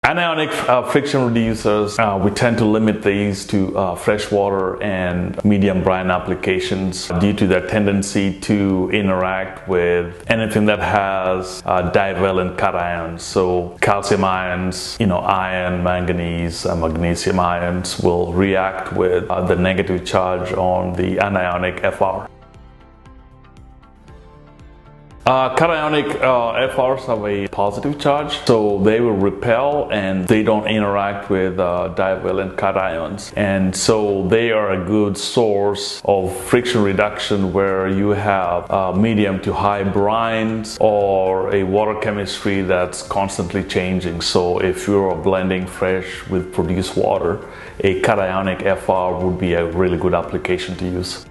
Anionic friction reducers, we tend to limit these to freshwater and medium brine applications due to their tendency to interact with anything that has divalent cations. So calcium ions, iron, manganese, magnesium ions will react with the negative charge on the anionic FR. Cationic FRs have a positive charge, so they will repel and they don't interact with divalent cations, and so they are a good source of friction reduction where you have medium to high brines or a water chemistry that's constantly changing. So if you're blending fresh with produced water, a cationic FR would be a really good application to use.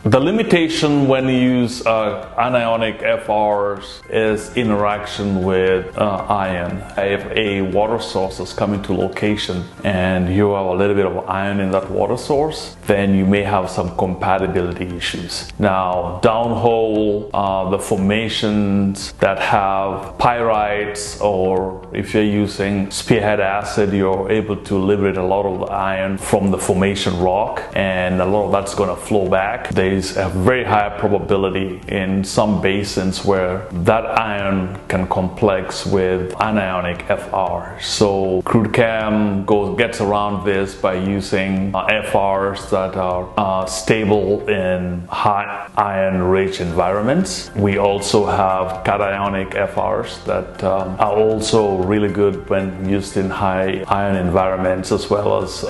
The limitation when you use anionic FRs is interaction with iron. If a water source is coming to location and you have a little bit of iron in that water source, then you may have some compatibility issues. Now, downhole, the formations that have pyrites, or if you're using spearhead acid, you're able to liberate a lot of the iron from the formation rock, and a lot of that's going to flow back. There's a very high probability in some basins where that iron can complex with anionic FR. So crude chem gets around this by using FRs that are stable in high iron rich environments. We also have cationic FRs that are also really good when used in high iron environments, as well as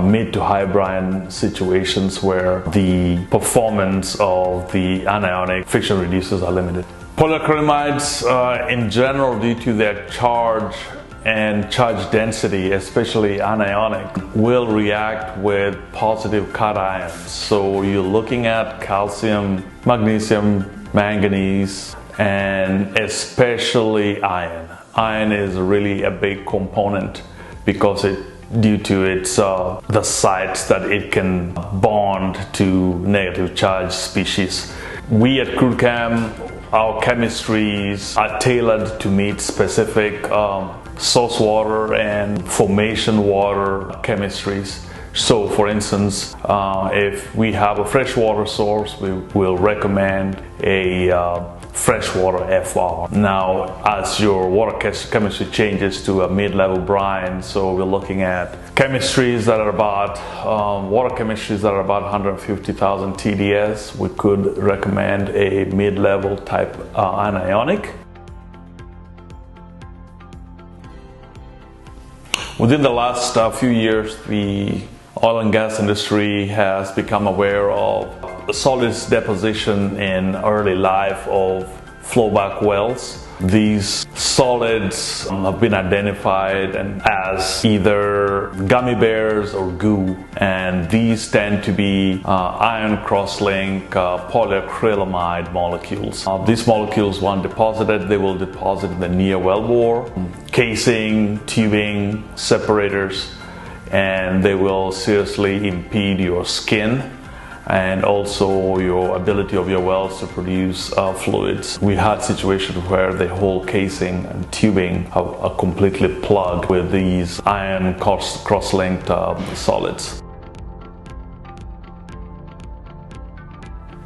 mid to high brine situations where the performance of the anionic friction reducers are limited. Polyacrylamides in general, due to their charge and charge density, especially anionic, will react with positive cations. So you're looking at calcium, magnesium, manganese, and especially iron. Iron is really a big component because due to its the sites that it can bond to negative charge species. We at Crude Chem, our chemistries are tailored to meet specific source water and formation water chemistries. So for instance, if we have a freshwater source, we will recommend a freshwater FR. Now, as your water chemistry changes to a mid-level brine, so we're looking at chemistries that are about, water chemistries that are about 150,000 TDS, we could recommend a mid-level type anionic. Within the last few years, the oil and gas industry has become aware of solids deposition in early life of flowback wells. These solids have been identified as either gummy bears or goo, and these tend to be iron cross-link polyacrylamide molecules. These molecules, when deposited, they will deposit in the near wellbore, casing, tubing, separators, and they will seriously impede your skin and also your ability of your wells to produce fluids. We had situations where the whole casing and tubing are completely plugged with these iron cross-linked solids.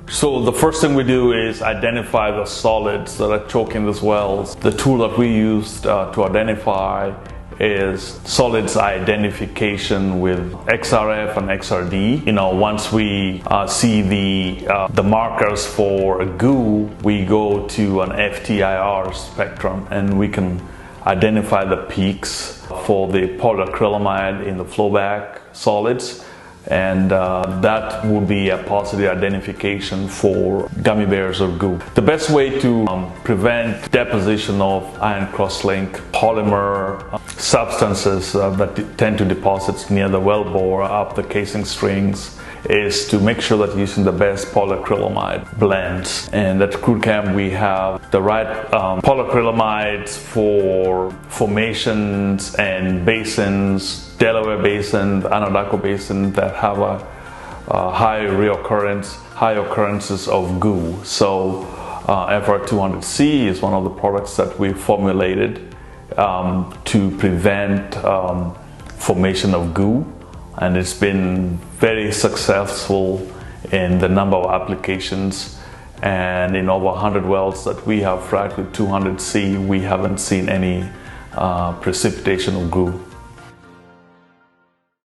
So the first thing we do is identify the solids that are choking these wells. The tool that we used to identify is solids identification with XRF and XRD. Once we see the markers for a goo, we go to an FTIR spectrum and we can identify the peaks for the polyacrylamide in the flowback solids, and that would be a positive identification for gummy bears or goo. The best way to prevent deposition of iron cross-link polymer substances that tend to deposit near the wellbore up the casing strings is to make sure that you're using the best polyacrylamide blends. And at Crude Chem we have the right polyacrylamides for formations and basins, Delaware Basin, the Anadarko Basin, that have a high occurrences of goo. So FR200C is one of the products that we formulated to prevent formation of goo, and it's been very successful in the number of applications. And in over 100 wells that we have fracked with 200C, we haven't seen any precipitation of goo.